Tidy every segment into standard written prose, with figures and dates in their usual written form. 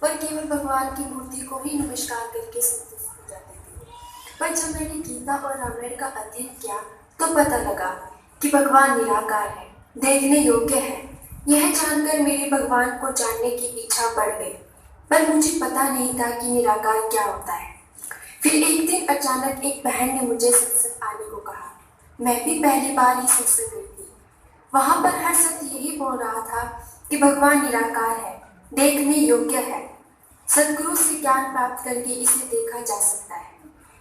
और केवल भगवान की मूर्ति को ही नमस्कार करके संतुष्ट हो जाते थे। पर जब मैंने गीता और रामायण का अध्ययन किया तो पता लगा कि भगवान निराकार है, देखने योग्य है। यह जानकर मेरे भगवान को जानने की इच्छा बढ़ गई, पर मुझे पता नहीं था कि निराकार क्या होता है। फिर एक दिन अचानक एक बहन ने मुझे सत्संग आने को कहा। मैं भी पहली बार ही सत्संग गई थी। वहां पर हर सत्य यही बोल रहा था कि भगवान निराकार है, देखने योग्य है। सदगुरु से ज्ञान प्राप्त करके इसे देखा जा सकता है।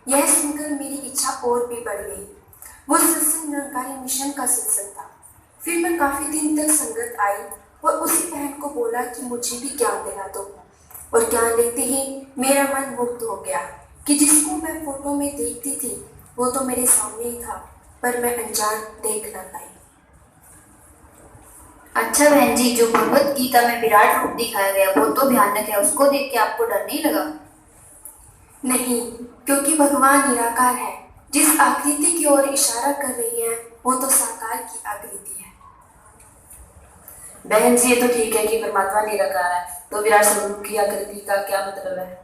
यह सुनकर मेरी इच्छा और भी बढ़ गई। वो सत्संग निरंकारी मिशन का सत्संग था। फिर मैं काफी दिन तक संगत आई और उसी बहन को बोला कि मुझे भी ज्ञान दिला दो। और ज्ञान लेते ही मेरा मन मुग्ध हो गया कि जिसको मैं फोटो में देखती थी वो तो मेरे सामने ही था, पर मैं अनजान देख न पाई। अच्छा बहन जी, जो भगवत गीता में विराट रूप दिखाया गया वो तो भयानक है, उसको देख के आपको डर नहीं लगा? नहीं, क्योंकि भगवान निराकार है। जिस आकृति की ओर इशारा कर रही है वो तो साकार की आकृति है। बहन जी, ये तो ठीक है कि परमात्मा निराकार है, तो विराट स्वरूप की आकृति का क्या मतलब है?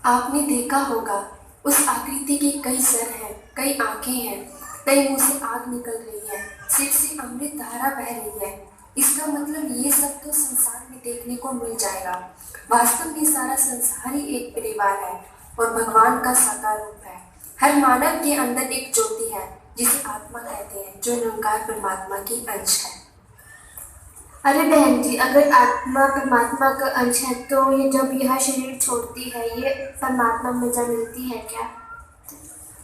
आपने देखा होगा उस आकृति के कई सर हैं, कई आंखें हैं, कई मुंह से आग निकल रही है, सिर से अमृत धारा बह रही है। इसका मतलब ये सब तो संसार में देखने को मिल जाएगा। वास्तव में सारा संसार ही एक परिवार है और भगवान का साकार रूप है। हर मानव के अंदर एक ज्योति है जिसे आत्मा कहते हैं, जो निरंकार परमात्मा की अंश है। अरे बहन जी, अगर आत्मा परमात्मा का अंश है तो ये जब यह शरीर छोड़ती है ये परमात्मा में जा मिलती है क्या?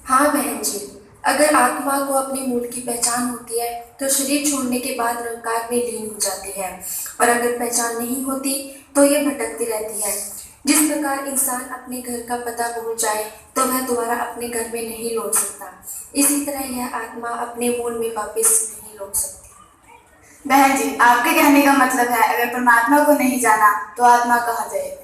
हाँ बहन जी, अगर आत्मा को अपने मूल की पहचान होती है तो शरीर छोड़ने के बाद निरंकार में लीन हो जाती है, और अगर पहचान नहीं होती तो ये भटकती रहती है। जिस प्रकार इंसान अपने घर का पता भूल जाए तो वह दोबारा अपने घर में नहीं लौट सकता, इसी तरह यह आत्मा अपने मूल में वापस नहीं लौट सकती। बहन जी, आपके कहने का मतलब है अगर परमात्मा को नहीं जाना तो आत्मा कहाँ जाएगी?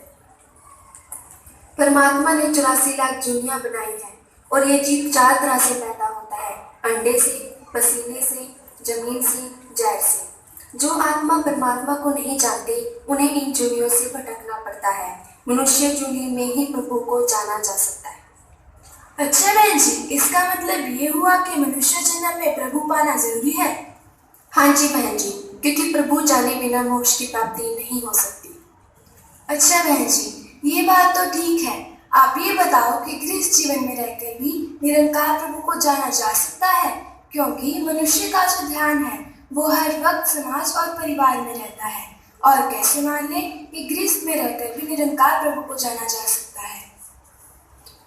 परमात्मा ने 84 लाख जूनियां बनाई है और ये जीव 4 तरह से पैदा होता है, अंडे से, पसीने से, जमीन से, जहर से। जो आत्मा परमात्मा को नहीं जानते उन्हें इन जूनियों से भटकना पड़ता है। मनुष्य जूनी में ही प्रभु को जाना जा सकता है। अच्छा बहन जी, इसका मतलब ये हुआ कि मनुष्य जन्म में प्रभु पाना जरूरी है? हाँ जी बहन जी, क्योंकि प्रभु जाने बिना मोक्ष की प्राप्ति नहीं हो सकती। अच्छा बहन जी, ये बात तो ठीक है। आप ये बताओ कि गृहस्थ जीवन में रहकर भी निरंकार प्रभु को जाना जा सकता है, क्योंकि मनुष्य का जो ध्यान है वो हर वक्त समाज और परिवार में रहता है। और कैसे मान ले कि गृहस्थ में रहकर भी निरंकार प्रभु को जाना जा सकता है?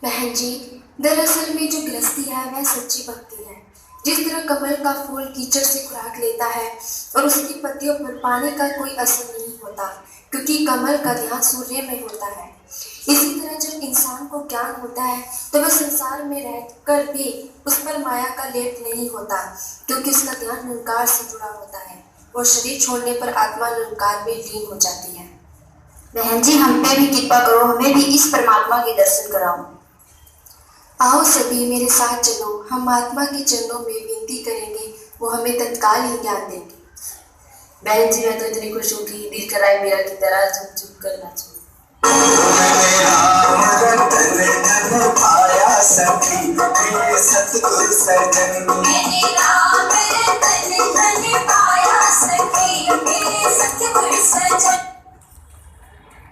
बहन जी, दरअसल में जो गृहस्थी है वह सच्ची भक्ति है। जिस तरह कमल का फूल कीचड़ से खुराक लेता है और उसकी पत्तियों पर पानी का कोई असर नहीं होता, क्योंकि कमल का ध्यान सूर्य में होता है। इसी तरह जब इंसान को ज्ञान होता है तो वह संसार में रहकर भी उस पर माया का लेप नहीं होता, क्योंकि उसका ध्यान निरंकार से जुड़ा होता है और शरीर छोड़ने पर आत्मा निरंकार में लीन हो जाती है। बहन जी, हम पे भी कृपा करो, हमें भी इस परमात्मा के दर्शन कराओ। आओ सभी मेरे साथ चलो, हम आत्मा के चरणों में विनती करेंगे, वो हमें तत्काल ही ज्ञान देंगे। बहन जी, मैं तो इतनी खुश हूँ कि दिल कराए मेरा की तरह झुक झुक कर नाचूं। सतगुरु सजन